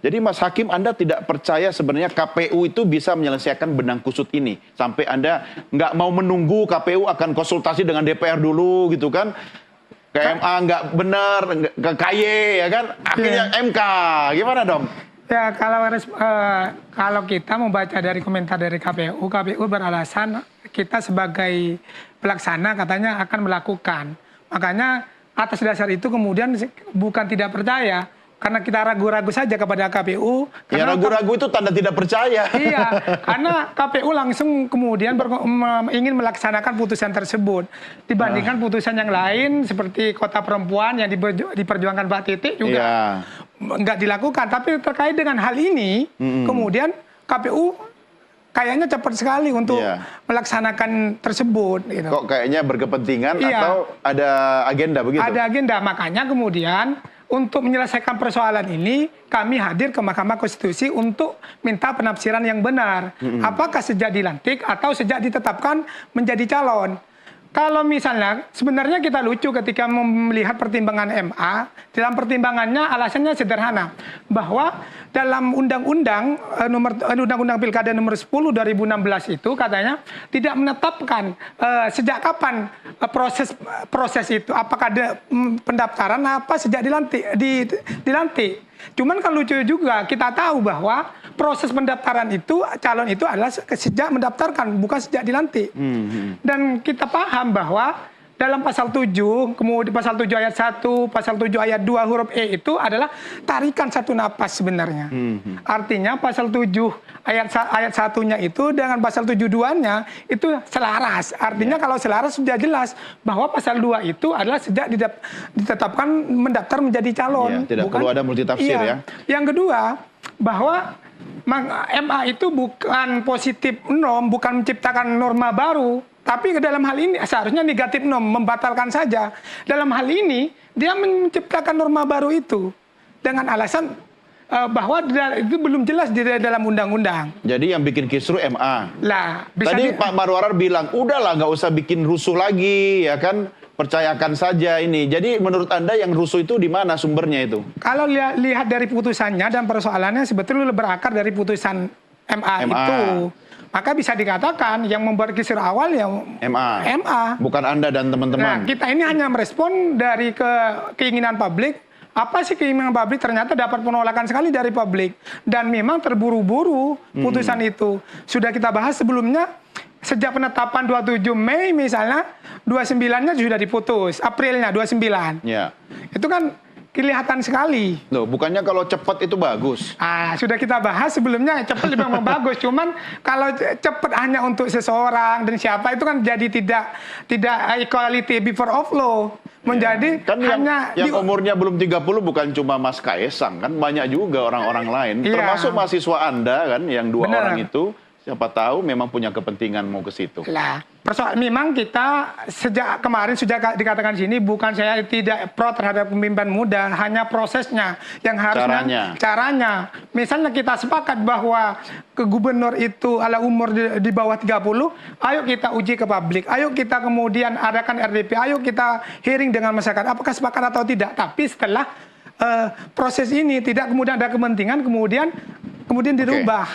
Jadi Mas Hakim, Anda tidak percaya sebenarnya KPU itu bisa menyelesaikan benang kusut ini? Sampai Anda nggak mau menunggu KPU akan konsultasi dengan DPR dulu gitu kan? Ke MA nggak benar, ke KY ya kan? Akhirnya MK, gimana dong? Ya, kalau kita membaca dari komentar dari KPU, KPU beralasan kita sebagai pelaksana katanya akan melakukan. Makanya atas dasar itu kemudian bukan tidak percaya, karena kita ragu-ragu saja kepada KPU. Ya, ragu-ragu itu tanda tidak percaya. Iya, karena KPU langsung kemudian ingin melaksanakan putusan tersebut. Dibandingkan putusan yang lain seperti Kota Perempuan yang diperjuangkan Pak Titik juga nggak dilakukan. Tapi terkait dengan hal ini, kemudian KPU kayaknya cepat sekali untuk melaksanakan tersebut. Gitu. Kok kayaknya berkepentingan atau ada agenda begitu? Ada agenda, makanya kemudian untuk menyelesaikan persoalan ini, kami hadir ke Mahkamah Konstitusi untuk minta penafsiran yang benar. Apakah sejak dilantik atau sejak ditetapkan menjadi calon? Kalau misalnya, sebenarnya kita lucu ketika melihat pertimbangan MA, dalam pertimbangannya alasannya sederhana, bahwa dalam Undang-Undang Pilkada nomor 10 2016 itu katanya tidak menetapkan sejak kapan proses itu, apakah ada pendaftaran apa sejak dilantik. Cuman kan lucu juga, kita tahu bahwa proses pendaftaran itu, calon itu adalah sejak mendaftarkan, bukan sejak dilantik. Dan kita paham bahwa dalam pasal 7, kemudian pasal 7 ayat 1, pasal 7 ayat 2 huruf E itu adalah tarikan satu napas sebenarnya. Artinya pasal 7 ayat 1-nya itu dengan pasal 7-2-nya itu selaras. Artinya kalau selaras sudah jelas bahwa pasal 2 itu adalah sejak ditetapkan mendaftar menjadi calon. Tidak perlu ada multitafsir ya. Yang kedua, bahwa MA itu bukan positif norm, bukan menciptakan norma baru. Tapi dalam hal ini seharusnya negatif norm, membatalkan saja. Dalam hal ini dia menciptakan norma baru itu dengan alasan bahwa itu belum jelas di dalam undang-undang. Jadi yang bikin kisru MA. Lah, tadi Pak Marwarar bilang, udahlah nggak usah bikin rusuh lagi, ya kan? Percayakan saja ini. Jadi menurut Anda yang rusuh itu di mana sumbernya itu? Kalau lihat dari putusannya dan persoalannya sebetulnya berakar dari putusan MA. Itu. Maka bisa dikatakan yang membuat kisru awal yang MA. Bukan Anda dan teman-teman. Nah, kita ini hanya merespon dari keinginan publik. Apa sih keinginan publik? Ternyata dapat penolakan sekali dari publik. Dan memang terburu-buru putusan itu. Sudah kita bahas sebelumnya, sejak penetapan 27 Mei misalnya, 29-nya sudah diputus. Aprilnya 29. Ya. Itu kan kelihatan sekali. Loh, bukannya kalau cepat itu bagus? Sudah kita bahas sebelumnya, cepat memang bagus. Cuman kalau cepat hanya untuk seseorang dan siapa itu kan jadi tidak equality before of law. Menjadi kan hanya yang umurnya belum 30 bukan cuma Mas Kaesang, kan banyak juga orang-orang lain. Termasuk mahasiswa Anda kan yang 2 orang itu. Siapa tahu memang punya kepentingan mau ke situ. Lah, persoalan memang kita sejak kemarin sudah dikatakan di sini, bukan saya tidak pro terhadap pemimpin muda, hanya prosesnya yang harusnya caranya. Misalnya kita sepakat bahwa ke gubernur itu ala umur di bawah 30, ayo kita uji ke publik, ayo kita kemudian adakan RDP, ayo kita hearing dengan masyarakat, apakah sepakat atau tidak. Tapi setelah proses ini tidak kemudian ada kepentingan, kemudian dirubah.